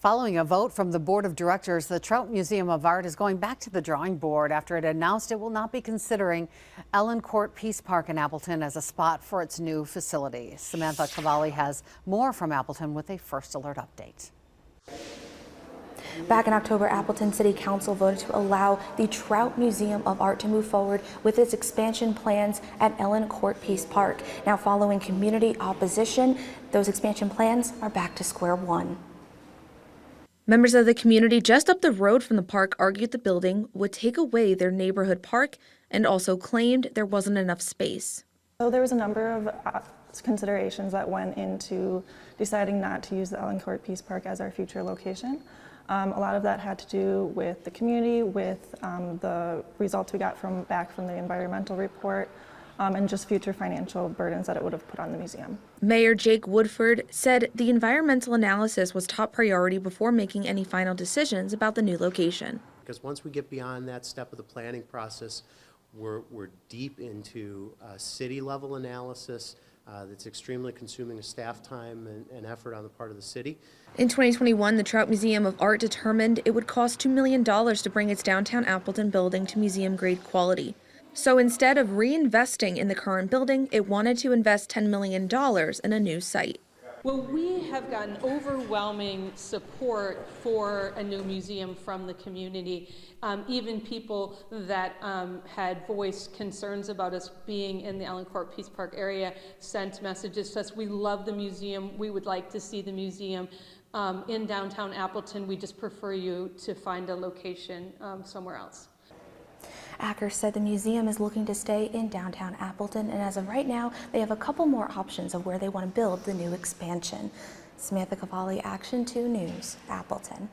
Following a vote from the board of directors, the Trout Museum of Art is going back to the drawing board after it announced it will not be considering Ellen Kort Peace Park in Appleton as a spot for its new facility. Samantha Cavalli has more from Appleton with a first alert update. Back in October, Appleton City Council voted to allow the Trout Museum of Art to move forward with its expansion plans at Ellen Kort Peace Park. Now, following community opposition, those expansion plans are back to square one. Members of the community just up the road from the park argued the building would take away their neighborhood park and also claimed there wasn't enough space. So there was a number of considerations that went into deciding not to use the Ellen Kort Peace Park as our future location. A lot of that had to do with the community, with the results we got back from the environmental report, and just future financial burdens that it would have put on the museum. Mayor Jake Woodford said the environmental analysis was top priority before making any final decisions about the new location. Because once we get beyond that step of the planning process, we're deep into city level analysis that's extremely consuming of staff time and effort on the part of the city. In 2021, the Trout Museum of Art determined it would cost $2 million to bring its downtown Appleton building to museum grade quality. So instead of reinvesting in the current building, it wanted to invest $10 million in a new site. Well, we have gotten overwhelming support for a new museum from the community. Even people that had voiced concerns about us being in the Ellen Kort Peace Park area sent messages to us. We love the museum. We would like to see the museum in downtown Appleton. We just prefer you to find a location somewhere else. Acker said the museum is looking to stay in downtown Appleton, and as of right now, they have a couple more options of where they want to build the new expansion. Samantha Cavalli, Action 2 News, Appleton.